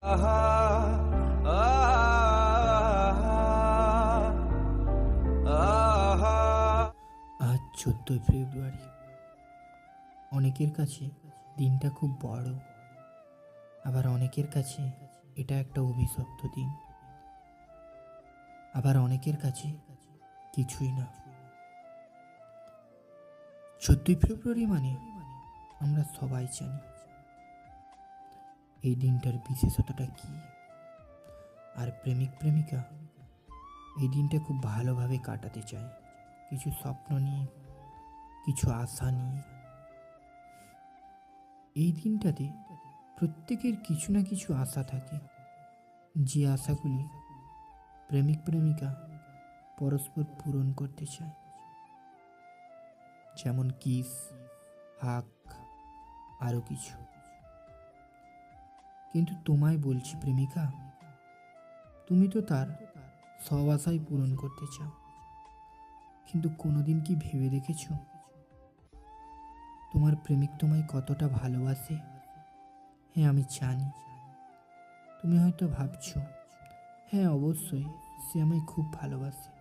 আজ 14 ফেব্রুয়ারি। অনেকের কাছে দিনটা খুব বড়, আবার অনেকের কাছে এটা একটা অভিশপ্ত দিন, আবার অনেকের কাছে কিছুই না। 14 ফেব্রুয়ারি মানে আমরা সবাই জানি এই দিনটার বিশেষতাটা কি। আর প্রেমিক প্রেমিকা এই দিনটা খুব ভালোভাবে কাটাতে চায়, কিছু স্বপ্ন নিয়ে, কিছু আশা নিয়ে। এই দিনটাতে প্রত্যেকের কিছু না কিছু আশা থাকে, যে আশাগুলি প্রেমিক প্রেমিকা পরস্পর পূরণ করতে চায়, যেমন কিস, হাক, আরো কিছু। কিন্তু তোমায় বলছি প্রেমিকা, তুমি তো তার সব আশাই পূরণ করতে চাও, কিন্তু কোনোদিন কি ভেবে দেখেছ তোমার প্রেমিক তোমায় কতটা ভালোবাসে? হ্যাঁ, আমি জানি তুমি হয়তো ভাবছো, হ্যাঁ অবশ্যই সে আমায় খুব ভালোবাসে,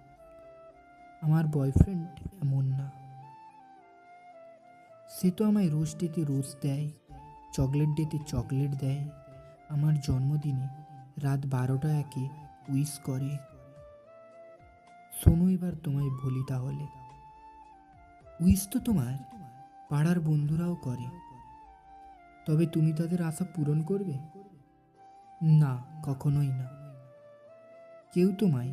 আমার বয়ফ্রেন্ড এমন না, সে তো আমায় রোজ ডেতে রোজ দেয়, চকলেট ডেতে চকলেট দেয়, আমার জন্মদিনে রাত 12টা একে উইশ করে। শোনো, এবার তোমায় বলি তাহলে, উইশ তো তোমার পাড়ার বন্ধুরাও করে, তবে তুমি তাদের আশা পূরণ করবে? না, কখনোই না। কেউ তোমায়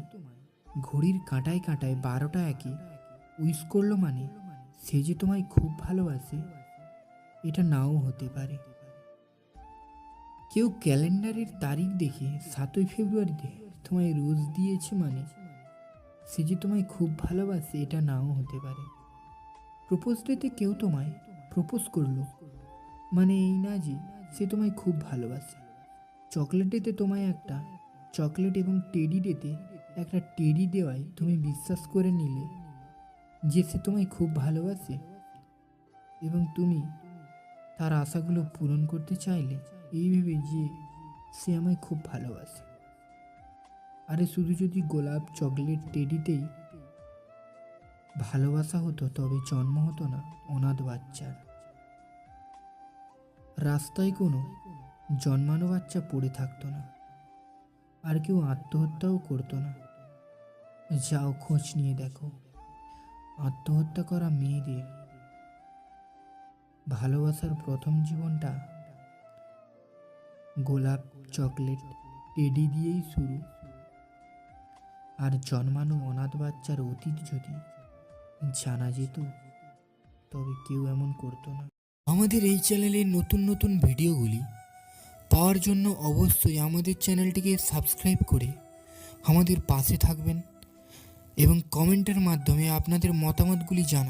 ঘড়ির কাঁটায় কাঁটায় 12টা একে উইশ করলো মানে সে যে তোমায় খুব ভালোবাসে, এটা নাও হতে পারে। কেউ ক্যালেন্ডারের তারিখ দেখে 7ই ফেব্রুয়ারিতে তোমায় রোজ দিয়েছে মানে সে যে তোমায় খুব ভালোবাসে, এটা নাও হতে পারে। প্রপোজ ডেতে কেউ তোমায় প্রপোজ করলো মানে এই না যে সে তোমায় খুব ভালোবাসে। চকলেট ডেতে তোমায় একটা চকলেট এবং টেডি ডেতে একটা টেডি দেওয়ায় তুমি বিশ্বাস করে নিলে যে সে তোমায় খুব ভালোবাসে, এবং তুমি তার আশাগুলো পূরণ করতে চাইলে এই ভেবে যে সে আমায় খুব ভালোবাসে। আরে শুধু যদি গোলাপ, চকলেট, টেডিতেই ভালোবাসা হতো তবে জন্ম হতো না অনাথ বাচ্চার। রাস্তায় কোনো জন্মানো বাচ্চা পড়ে থাকতো না, আর কেউ আত্মহত্যাও করতো না। যাও খোঁজ নিয়ে দেখো, আত্মহত্যা করা মেয়েদের ভালোবাসার প্রথম জীবনটা গোলাপ, চকলেট, টেডি দিয়েই শুরু। আর জন্মানো অনাথ বাচ্চার অতীত যদি জানা যেত তবে কেউ এমন করতো না। আমাদের এই চ্যানেলের নতুন নতুন ভিডিওগুলি পাওয়ার জন্য অবশ্যই আমাদের চ্যানেলটিকে সাবস্ক্রাইব করে আমাদের পাশে থাকবেন এবং কমেন্টের মাধ্যমে আপনাদের মতামতগুলি জানান।